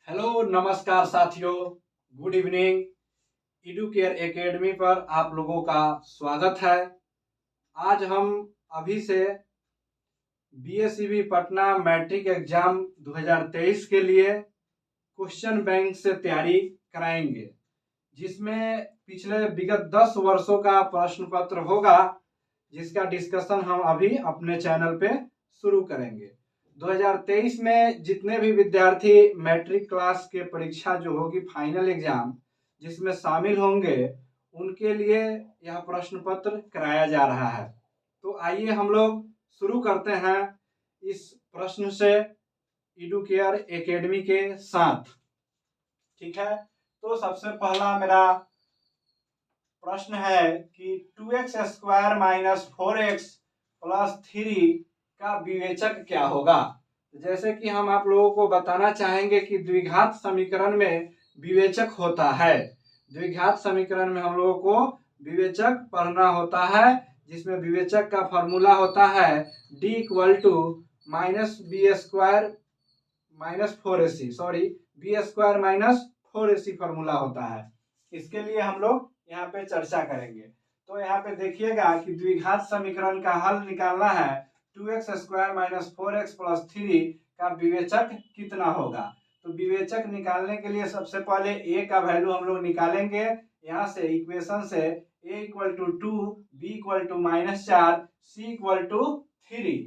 Hello नमस्कार साथियों, good evening. Educare academy पर आप लोगों का स्वागत है। आज हम अभी से बीएसईबी पटना मैट्रिक एग्जाम 2023 के लिए क्वेश्चन बैंक से तैयारी कराएंगे, जिसमें पिछले विगत 10 वर्षों का प्रश्न पत्र होगा, जिसका डिस्कशन हम अभी अपने चैनल पे शुरू करेंगे। 2023 में जितने भी विद्यार्थी मैट्रिक क्लास के परीक्षा जो होगी फाइनल एग्जाम जिसमें शामिल होंगे, उनके लिए यह प्रश्न पत्र कराया जा रहा है। तो आइए हम लोग शुरू करते हैं इस प्रश्न से एडुकेयर एकेडमी के साथ। ठीक है, तो सबसे पहला मेरा प्रश्न है कि 2x² माइनस 4x प्लस 3 का विवेचक क्या होगा। जैसे कि हम आप लोगों को बताना चाहेंगे कि द्विघात समीकरण में विवेचक होता है। द्विघात समीकरण में हम लोगों को विवेचक पढ़ना होता है, जिसमें विवेचक का फॉर्मूला होता है d equal to minus b square minus 4ac, sorry b square minus 4ac formula होता है। इसके लिए हम लोग यहाँ पे चर्चा करेंगे। तो यहाँ पे देखिएगा कि द्विघात समीकरण का हल निकालना है 2x² माइनस 4x प्लस 3 का विवेचक कितना होगा। तो विवेचक निकालने के लिए सबसे पहले a का वैल्यू हम लोग निकालेंगे यहाँ से इक्वेशन से a equal to 2, b equal to -4, c equal to 3।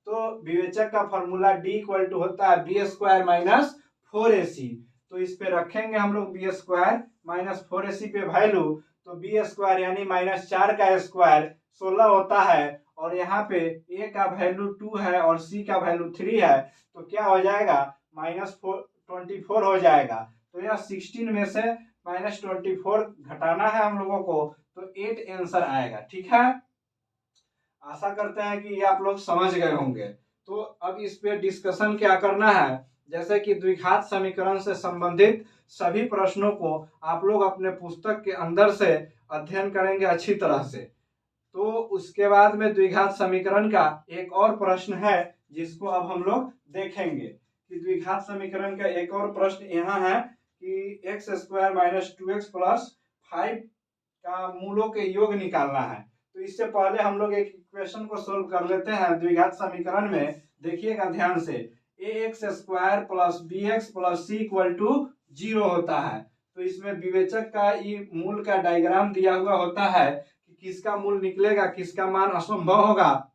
तो विवेचक का फॉर्मूला d इक्वल टू होता है बी स्क्वायर माइनस 4ac। तो इस पे रखेंगे हम लोग बी स्क्वायर माइनस 4ac पे वैल्यू, तो बी स्क्वायर यानी -4 का स्क्वायर 16 होता है, और यहाँ पे a का वैल्यू 2 है और c का वैल्यू 3 है, तो क्या हो जाएगा -24 हो जाएगा। तो यह 16 में से -24 घटाना है हम लोगों को, तो 8 आंसर आएगा। ठीक है, आशा करते हैं कि ये आप लोग समझ गए होंगे। तो अब इस पे डिस्कशन क्या करना है, जैसे कि द्विघात समीकरण से संबंधित सभी प्रश्नों को आप लोग अपने पुस्तक के अंदर से अध्ययन करेंगे अच्छी तरह से। तो उसके बाद में द्विघात समीकरण का एक और प्रश्न है जिसको अब हम लोग देखेंगे कि द्विघात समीकरण का एक और प्रश्न यहाँ है कि x² माइनस 2x प्लस 5 का मूलों के योग निकालना है। तो इससे पहले हम लोग एक इक्वेशन को सोल्व कर लेते हैं द्विघात समीकरण में। देखिएगा ध्यान से, ax² plus bx plus c equal to 0 होता है। तो इसमें विवेचक का ये मूल का डायग्राम दिया हुआ होता है कि किसका मूल निकलेगा, किसका मान असंभव होगा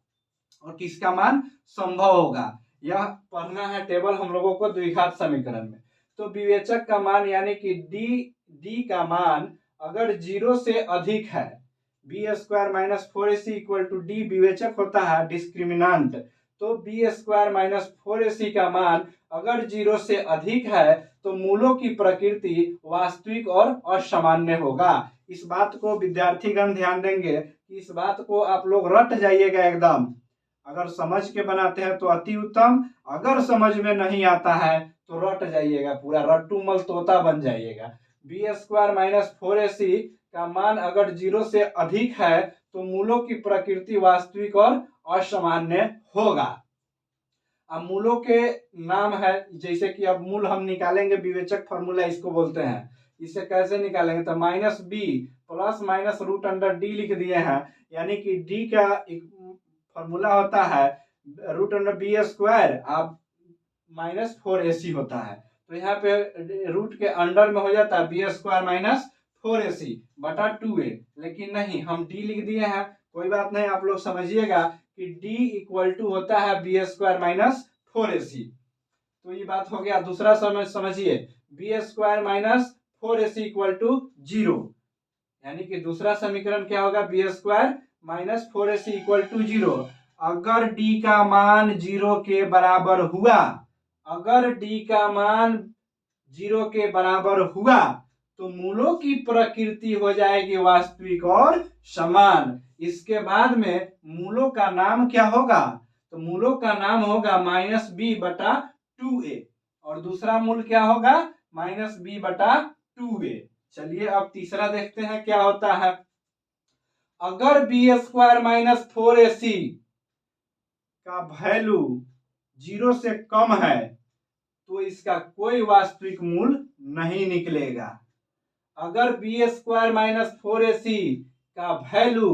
और किसका मान संभव होगा। यह पढ़ना है टेबल हम लोगों को द्विघात समीकरण में। तो विवेचक का मान यानी कि d का मान अगर 0 से अधिक है, B square minus 4ac equal to D विवेचक होता है डिस्क्रिमिनांट। तो बी स्क्वायर माइनस 4ac का मान अगर 0 से अधिक है तो मूलों की प्रकृति वास्तविक और असामान्य होगा। इस बात को विद्यार्थीगण ध्यान देंगे कि इस बात को आप लोग रट जाइएगा एकदम। अगर समझ के बनाते हैं तो अति उत्तम, अगर समझ में नहीं आता है तो रट जाइएगा, पूरा रट्टू मल तोता बन जाइएगा। बी स्क्वायर माइनस 4ac का मान अगर 0 से अधिक है तो मूलों की प्रकृति वास्तविक और असामान्य होगा। अब मूलों के नाम है, जैसे कि अब मूल हम निकालेंगे, विवेचक फॉर्मूला इसको बोलते हैं। इसे कैसे निकालेंगे, तो minus b plus minus root under d लिख दिए हैं, यानी कि डी का फॉर्मूला होता है रूट अंडर बी स्क्वायर अब -4ac होता है। तो यहाँ पे रूट के अंडर में हो जाता है बी स्क्वायर माइनस 4ac बटा 2a, लेकिन नहीं हम d लिख दिए हैं, कोई बात नहीं, आप लोग समझिएगा कि d इक्वल टू होता है बी स्क्वायर माइनस 4ac। तो ये बात हो गया। दूसरा समझिए, b square minus 4ac equal to 0, यानी कि दूसरा समीकरण क्या होगा, b square minus 4ac equal to 0। अगर d का मान 0 के बराबर हुआ, अगर d का मान 0 के बराबर हुआ तो मूलों की प्रकृति हो जाएगी वास्तविक और समान। इसके बाद में मूलों का नाम क्या होगा, तो मूलों का नाम होगा -b बटा 2a, और दूसरा मूल क्या होगा -b बटा 2a। चलिए अब तीसरा देखते हैं क्या होता है। अगर बी स्क्वायर माइनस 4ac का वैल्यू 0 से कम है तो इसका कोई वास्तविक मूल नहीं निकलेगा। अगर बी स्क्वायर माइनस 4ac का वैल्यू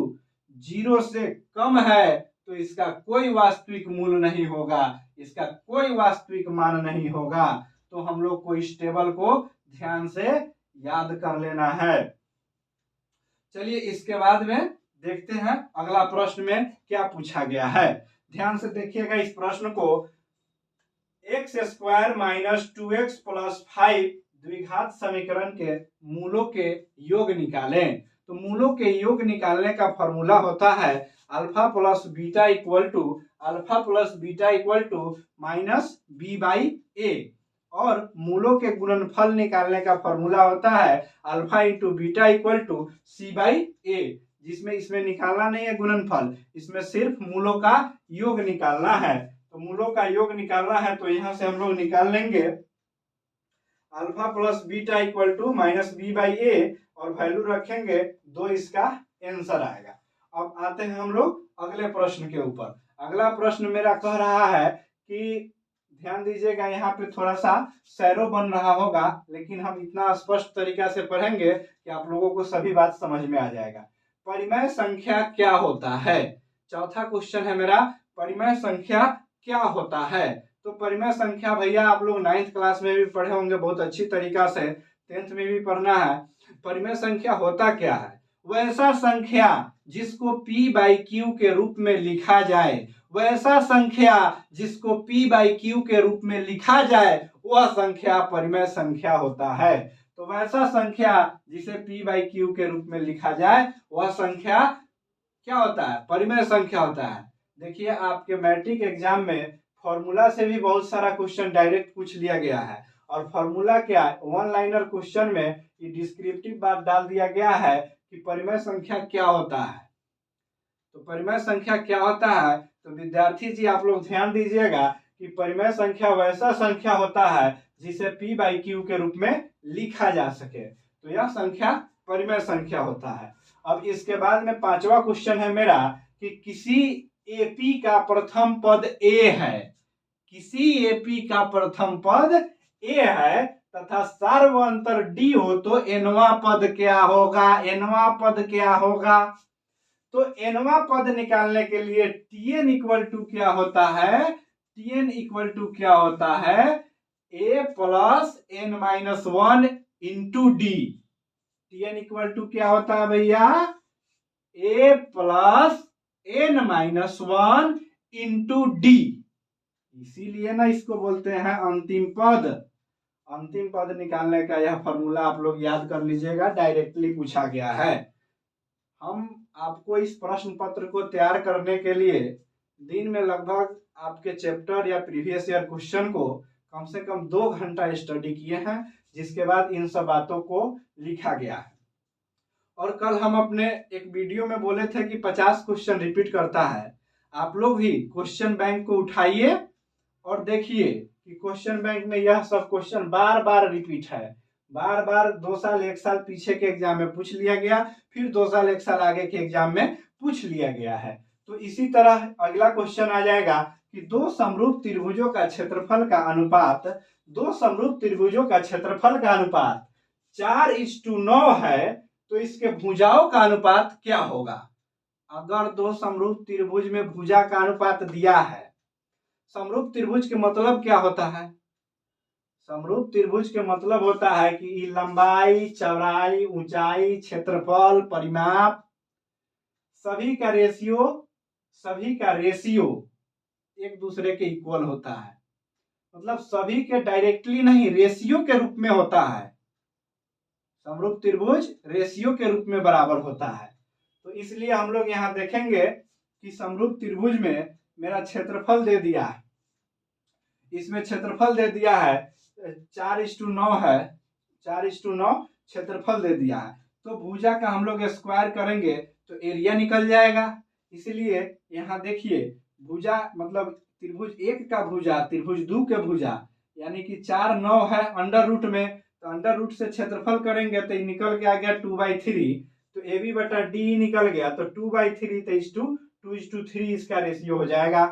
0 से कम है तो इसका कोई वास्तविक मूल नहीं होगा, इसका कोई वास्तविक मान नहीं होगा। तो हम लोग को इस टेबल को ध्यान से याद कर लेना है। चलिए इसके बाद में देखते हैं अगला प्रश्न में क्या पूछा गया है। ध्यान से देखिएगा इस प्रश्न को। X square minus 2x plus 5 द्विघात समीकरण के मूलों के योग निकालें। तो मूलों के योग निकालने का फॉर्मूला होता है alpha plus beta equal to minus B by A, और मूलों के गुणनफल निकालने का फॉर्मूला होता है alpha into beta equal to C by A, जिसमें इसमें निकालना नहीं है गुणनफल, इसमें सिर्फ मूलों का योग निकालना है। तो मूलों का योग निकालना है तो यहां से हम लोग निकाल लेंगे alpha plus beta equal to minus B by A, और वैल्यू रखेंगे 2, इसका आंसर आएगा। अब आते हैं हम लोग अगले प्रश्न के ऊपर। अगला प्रश्न मेरा कह रहा है कि ध्यान दीजिएगा, यहाँ पे थोड़ा सा सैरो बन रहा होगा, लेकिन हम इतना स्पष्ट तरीका से पढ़ेंगे कि आप लोगों को सभी बात समझ में आ जाएगा। परिमेय संख्या क्या होता है? चौथा क्वेश्चन है मेरा, परिमेय संख्या क्या होता है? तो परिमेय संख्या भैया आप लोग 9th क्लास में भी पढ़े होंगे बहुत अच्छी तरीका से, 10th में भी पढ़ना है। परिमेय संख्या होता क्या है? वैसा संख्या जिसको p बाई क्यू के रूप में लिखा जाए, वैसा संख्या जिसको p बाई क्यू के रूप में लिखा जाए वह संख्या परिमेय संख्या होता है। तो वैसा संख्या जिसे p बाई क्यू के रूप में लिखा जाए वह संख्या क्या होता है? परिमेय संख्या होता है। देखिए आपके मैट्रिक एग्जाम में फॉर्मूला से भी बहुत सारा क्वेश्चन डायरेक्ट पूछ लिया गया है, और फॉर्मूला क्या है, वन लाइनर क्वेश्चन में ये डिस्क्रिप्टिव बात डाल दिया गया है कि परिमेय संख्या क्या होता है। तो परिमेय संख्या क्या होता है, तो विद्यार्थी जी आप लोग ध्यान दीजिएगा कि परिमेय संख्या वैसा संख्या होता है जिसे p बाई क्यू के रूप में लिखा जा सके, तो यह संख्या परिमेय संख्या होता है। अब इसके बाद में 5वां क्वेश्चन है मेरा कि किसी एपी का प्रथम पद ए है, किसी एपी का प्रथम पद ए है तथा सार्वअंतर डी हो तो एनवा पद क्या होगा? एनवा पद क्या होगा? तो एनवा पद निकालने के लिए टीएन इक्वल टू क्या होता है? टीएन इक्वल टू क्या होता है? A plus N minus 1 into D. TN equal to क्या होता है भैया? A plus N minus 1 into D. इसीलिए ना इसको बोलते हैं अंतिम पद। अंतिम पद निकालने का यह फॉर्मूला आप लोग याद कर लीजिएगा, डायरेक्टली पूछा गया है। हम आपको इस प्रश्न पत्र को तैयार करने के लिए दिन में लगभग आपके चैप्टर या प्रीवियस ईयर क्वेश्चन को कम से कम 2 घंटा स्टडी किए हैं, जिसके बाद इन सब बातों को लिखा गया है। और कल हम अपने एक वीडियो में बोले थे कि 50 क्वेश्चन रिपीट करता है। आप लोग भी क्वेश्चन बैंक को उठाइए और देखिए कि क्वेश्चन बैंक में यह सब क्वेश्चन बार बार रिपीट है, बार बार 2 साल 1 साल पीछे के एग्जाम में पूछ लिया गया, फिर 2 साल 1 साल आगे के एग्जाम में पूछ लिया गया है। तो इसी तरह अगला क्वेश्चन आ जाएगा कि 2 समरूप त्रिभुजों का क्षेत्रफल का अनुपात, 2 समरूप त्रिभुजों का क्षेत्रफल का अनुपात 4:9 है तो इसके भुजाओं का अनुपात क्या होगा? अगर 2 समरूप त्रिभुज में भुजा का अनुपात दिया है, समरूप त्रिभुज के मतलब क्या होता है? समरूप त्रिभुज के मतलब होता है कि लंबाई, चौड़ाई, ऊंचाई, क्षेत्रफल, परिमाप सभी का रेशियो एक दूसरे के इक्वल होता है। मतलब सभी के डायरेक्टली नहीं, रेशियो के रूप में होता है। समरूप त्रिभुज रेशियो के रूप में बराबर होता है। तो इसलिए हम लोग यहाँ देखेंगे कि समरूप त्रिभुज में मेरा क्षेत्रफल दे दिया है, इसमें क्षेत्रफल दे दिया है 4:9 है, 4:9 क्षेत्रफल दे दिया है। तो भुजा का हम लोग स्क्वायर करेंगे तो एरिया निकल जाएगा। इसलिए यहाँ देखिए भुजा मतलब त्रिभुज 1 का भुजा, त्रिभुज 2 के भुजा, यानी कि 4:9 है अंडर रूट में, तो अंडर रूट से क्षेत्रफल करेंगे तो निकल के आ गया 2/3, तो ए बी बटा डी निकल गया, तो 2/3 तो 2:3 इसका रेशियो हो जाएगा।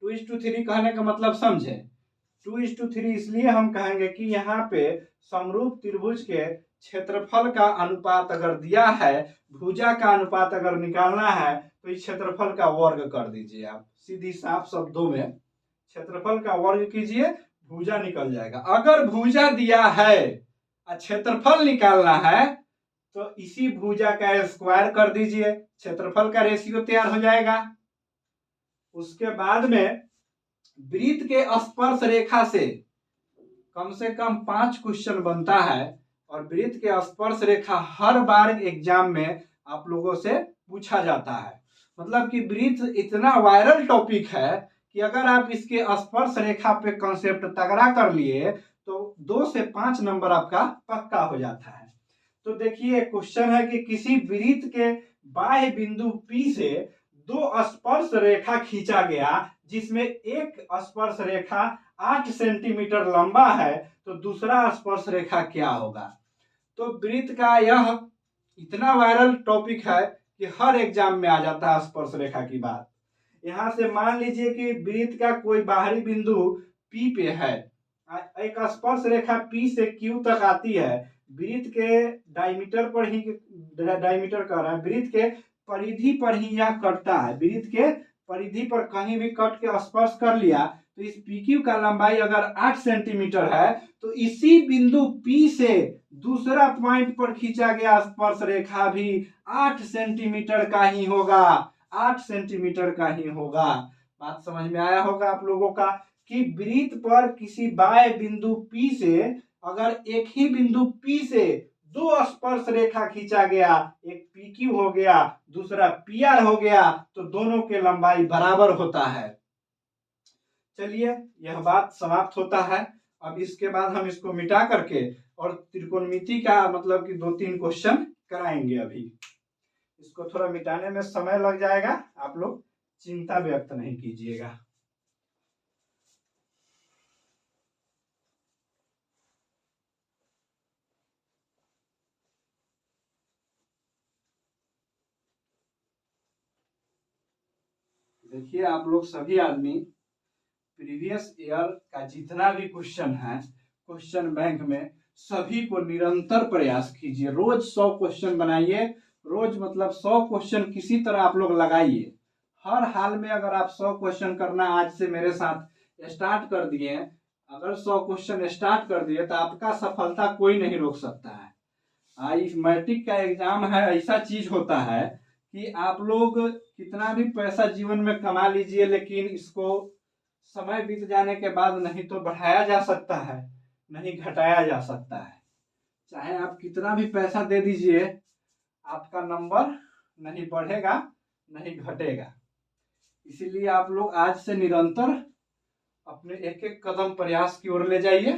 2:3 कहने का मतलब समझे, 2:3 इसलिए हम कहेंगे कि यहाँ पे समरूप त्रिभुज के क्षेत्रफल का अनुपात अगर दिया है, भुजा का अनुपात अगर निकालना है, तो इस क्षेत्रफल का वर्ग कर दीजिए। आप सीधी साफ शब्दों में क्षेत्रफल का वर्ग कीजिए, भुजा निकल जाएगा। अगर भुजा दिया है और क्षेत्रफल निकालना है, तो इसी भुजा का स्क्वायर कर दीजिए, क्षेत्रफल का रेशियो तैयार हो जाएगा। उसके बाद में वृत्त के स्पर्श रेखा से कम 5 क्वेश्चन बनता है, और वृत्त के स्पर्श रेखा हर बार एग्जाम में आप लोगों से पूछा जाता है। मतलब कि वृत्त इतना वायरल टॉपिक है कि अगर आप इसके स्पर्श रेखा पे कॉन्सेप्ट तगड़ा कर लिए तो 2 से 5 नंबर आपका पक्का हो जाता है। तो देखिए क्वेश्चन है कि किसी वृत्त के बाह्य बिंदु P से 2 स्पर्श रेखा खींचा गया, जिसमें एक स्पर्श रेखा 8 सेंटीमीटर लंबा है, तो दूसरा स्पर्श रेखा क्या होगा। तो वृत्त का यह इतना वायरल टॉपिक है कि हर एग्जाम में आ जाता है स्पर्श रेखा की बात। यहां से मान लीजिए कि वृत्त का कोई बाहरी बिंदु P पे है, एक स्पर्श रेखा P से Q तक आती है, वृत्त के डायमीटर पर ही, डायमीटर कह रहा है, वृत्त के परिधि पर ही यह कटता है। वृत्त के परिधि पर कहीं भी कट के स्पर्श कर लिया, तो इस PQ का लंबाई अगर 8 सेंटीमीटर है, तो इसी बिंदु P से दूसरा पॉइंट पर खींचा गया स्पर्श रेखा भी 8 सेंटीमीटर का ही होगा, 8 सेंटीमीटर का ही होगा। बात समझ में आया होगा आप लोगों का कि वृत्त पर किसी बाह्य बिंदु P से अगर एक ही बिंदु P से 2 स्पर्श रेखा खींचा गया, एक PQ हो गया, दूसरा PR हो गया, तो दोनों के लंबाई बराबर होता है। चलिए यह बात समाप्त होता है। अब इसके बाद हम इसको मिटा करके और त्रिकोणमिति का मतलब कि 2-3 क्वेश्चन कराएंगे। अभी इसको थोड़ा मिटाने में समय लग जाएगा, आप लोग चिंता व्यक्त नहीं कीजिएगा। देखिए आप लोग सभी आदमी प्रीवियस ईयर का जितना भी क्वेश्चन है क्वेश्चन बैंक में, सभी को निरंतर प्रयास कीजिए। रोज 100 क्वेश्चन बनाइए, रोज मतलब 100 क्वेश्चन किसी तरह आप लोग लगाइए। हर हाल में अगर आप 100 क्वेश्चन करना आज से मेरे साथ स्टार्ट कर दिए, अगर 100 क्वेश्चन स्टार्ट कर दिए, तो आपका सफलता कोई नहीं रोक सकता है। इस मैट्रिक का एग्जाम है, ऐसा चीज होता है कि आप लोग कितना भी पैसा जीवन में कमा लीजिए, लेकिन इसको समय बीत जाने के बाद नहीं तो बढ़ाया जा सकता है, नहीं घटाया जा सकता है। चाहे आप कितना भी पैसा दे दीजिए, आपका नंबर नहीं बढ़ेगा, नहीं घटेगा। इसीलिए आप लोग आज से निरंतर अपने एक एक कदम प्रयास की ओर ले जाइए।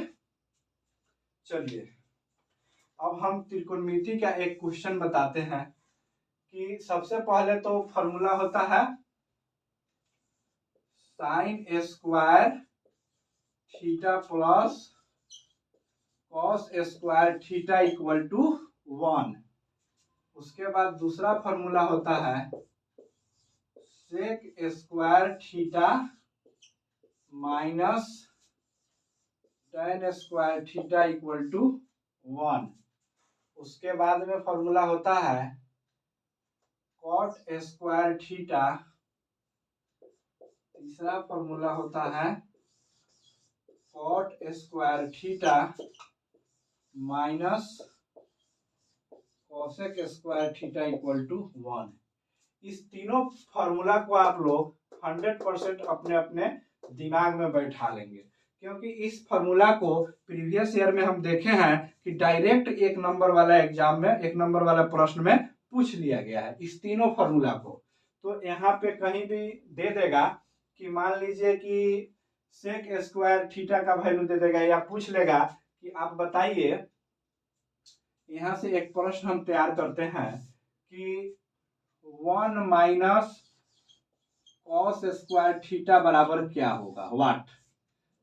चलिए अब हम त्रिकोणमिति का एक क्वेश्चन बताते हैं कि सबसे पहले तो फॉर्मूला होता है sine square theta plus cos square theta equal to 1। उसके बाद दूसरा फॉर्मूला होता है sec square theta minus tan square theta equal to 1। उसके बाद में फॉर्मूला होता है कॉट स्क्वायर थीटा। तीसरा फॉर्मूला होता है cot square theta minus cosec square theta equal to 1। इस तीनों फॉर्मूला को आप लोग 100% अपने अपने दिमाग में बैठा लेंगे, क्योंकि इस फॉर्मूला को प्रीवियस ईयर में हम देखे हैं कि डायरेक्ट 1 नंबर वाला एग्जाम में 1 नंबर वाला प्रश्न में पूछ लिया गया है इस तीनों फॉर्मूला को। तो यहाँ पे कहीं भी दे देगा कि मान लीजिए कि सेक स्क्वायर थीटा का वैल्यू दे देगा, या पूछ लेगा कि आप बताइए, यहाँ से एक प्रश्न हम तैयार करते हैं कि 1 माइनस कॉस स्क्वायर थीटा बराबर क्या होगा। वाट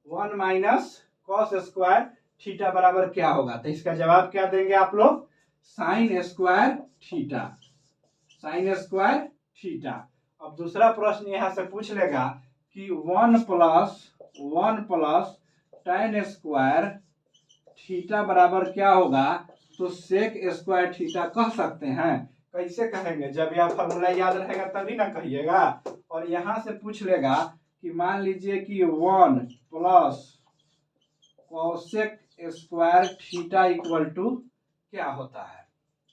1 माइनस कॉस स्क्वायर थीटा बराबर क्या होगा। तो इसका जवाब क्या देंगे आप लोग, sign square theta, sign square theta. अब दूसरा प्रश्न यहाँ से पूछ लेगा कि 1 प्लस tan स्क्वायर थीटा बराबर क्या होगा, तो सेक स्क्वायर थीटा कह सकते हैं। कैसे कहेंगे, जब यह फॉर्मूला याद रहेगा तभी ना कहिएगा। और यहां से पूछ लेगा कि मान लीजिए कि 1 plus cosec square theta equal to क्या होता है,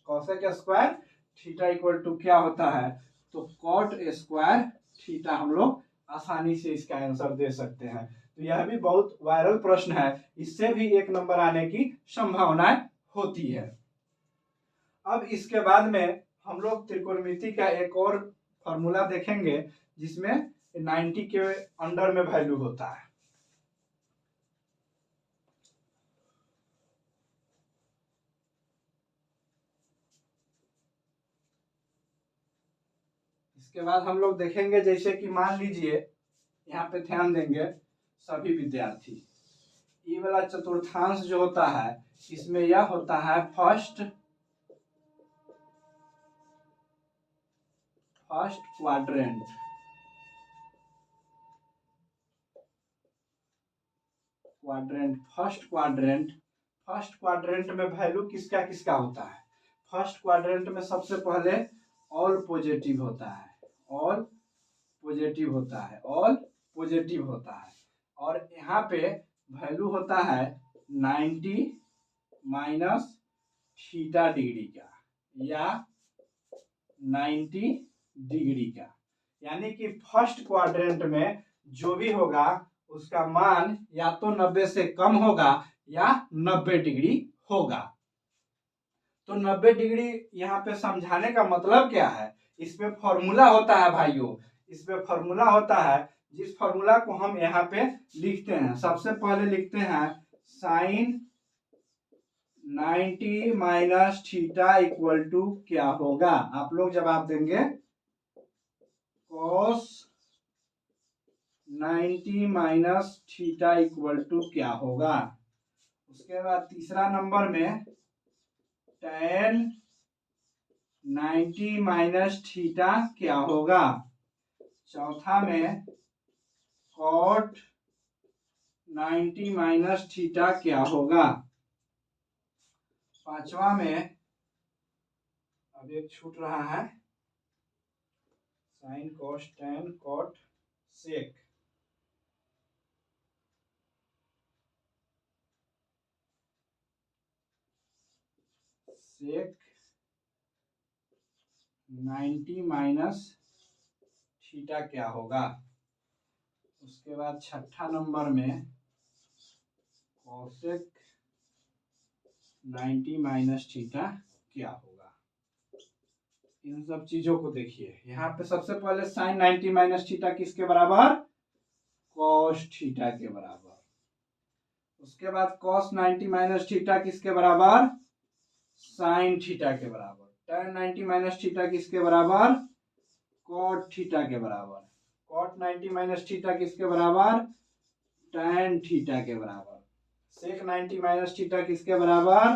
cosec square theta equal to क्या होता है, तो कॉट स्क्वायर थीटा हम लोग आसानी से इसका आंसर दे सकते हैं। तो यह भी बहुत वायरल प्रश्न है, इससे भी 1 नंबर आने की संभावनाएं होती है। अब इसके बाद में हम लोग त्रिकोणमिति का एक और फॉर्मूला देखेंगे जिसमें 90 के अंडर में वैल्यू होता है। इसके बाद हम लोग देखेंगे जैसे कि मान लीजिए, यहाँ पे ध्यान देंगे सभी विद्यार्थी, ये वाला चतुर्थांश जो होता है इसमें यह होता है फर्स्ट क्वाड्रेंट। फर्स्ट क्वाड्रेंट में वैल्यू किसका किसका होता है, फर्स्ट क्वाड्रेंट में सबसे पहले ऑल पॉजिटिव होता है, ऑल पॉजिटिव होता है। और यहाँ पे वैल्यू होता है 90 माइनस थीटा डिग्री का या 90 डिग्री का, यानी कि फर्स्ट क्वाड्रेंट में जो भी होगा उसका मान या तो 90 से कम होगा या 90 डिग्री होगा। तो 90 डिग्री यहाँ पे समझाने का मतलब क्या है, इस पे फॉर्मूला होता है भाइयों, इस पे फॉर्मूला होता है, जिस फॉर्मूला को हम यहाँ पे लिखते हैं। सबसे पहले लिखते हैं sine 90 minus theta equal to क्या होगा, आप लोग जवाब देंगे cos 90 minus theta equal to क्या होगा। उसके बाद तीसरा नंबर में tan 90 माइनस थीटा क्या होगा। चौथा में cot 90 माइनस थीटा क्या होगा। पांचवा में अब एक छूट रहा है, sine cos tan cot sec। Sec 90 minus theta क्या होगा। उसके बाद छठा नंबर में कोसेक 90 माइनस थीटा क्या होगा। इन सब चीजों को देखिए, यहाँ पे सबसे पहले साइन 90 माइनस थीटा किसके बराबर, कॉस थीटा के बराबर। उसके बाद कॉस 90 माइनस थीटा किसके बराबर, साइन थीटा के बराबर। tan 90 माइनस थीटा किसके बराबर, कॉट थीटा के बराबर। कॉट 90 माइनस थीटा किसके बराबर, tan थीटा के बराबर। सेक 90 माइनस थीटा किसके बराबर,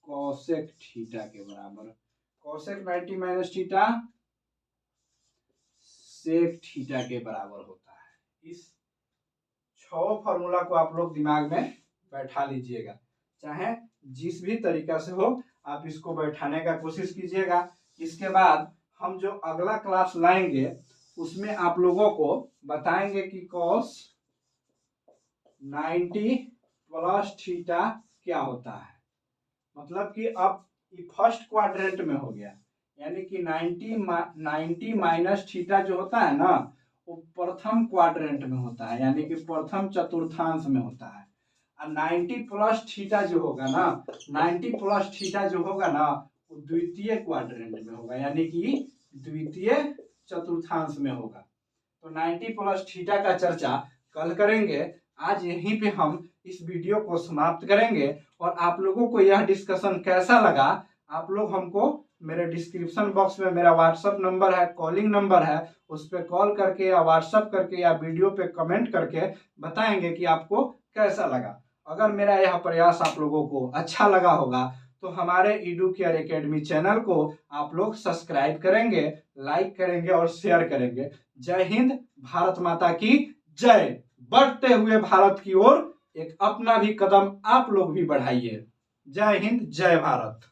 कोसेक थीटा के बराबर। Cosec 90 minus theta sec theta के बराबर होता है। इस 6 फॉर्मूला को आप लोग दिमाग में बैठा लीजिएगा, चाहे जिस भी तरीका से हो आप इसको बैठाने का कोशिश कीजिएगा। इसके बाद हम जो अगला क्लास लाएंगे उसमें आप लोगों को बताएंगे कि cos 90 प्लस थीटा क्या होता है। मतलब कि अब ये फर्स्ट क्वाड्रेंट में हो गया, यानी कि 90 माइनस थीटा जो होता है ना वो प्रथम क्वाड्रेंट में होता है, यानी कि प्रथम चतुर्थांश में होता है। और 90 प्लस थीटा जो होगा ना, 90 प्लस थीटा जो होगा ना वो द्वितीय क्वाड्रेंट में होगा, यानी कि द्वितीय चतुर्थांश में होगा। तो 90 प्लस थीटा का चर्चा कल करेंगे। आज यहीं पे हम इस वीडियो को समाप्त करेंगे। और आप लोगों को यह डिस्कशन कैसा लगा, आप लोग हमको मेरे डिस्क्रिप्शन बॉक्स में मेरा व्हाट्सएप नंबर है, कॉलिंग नंबर है, उस पर कॉल करके या व्हाट्सएप करके या वीडियो पे कमेंट करके बताएंगे कि आपको कैसा लगा। अगर मेरा यह प्रयास आप लोगों को अच्छा लगा होगा तो हमारे एडुकेयर एकेडमी चैनल को आप लोग सब्सक्राइब करेंगे, लाइक करेंगे और शेयर करेंगे। जय हिंद, भारत माता की जय। बढ़ते हुए भारत की ओर एक अपना भी कदम आप लोग भी बढ़ाइए। जय हिंद, जय भारत।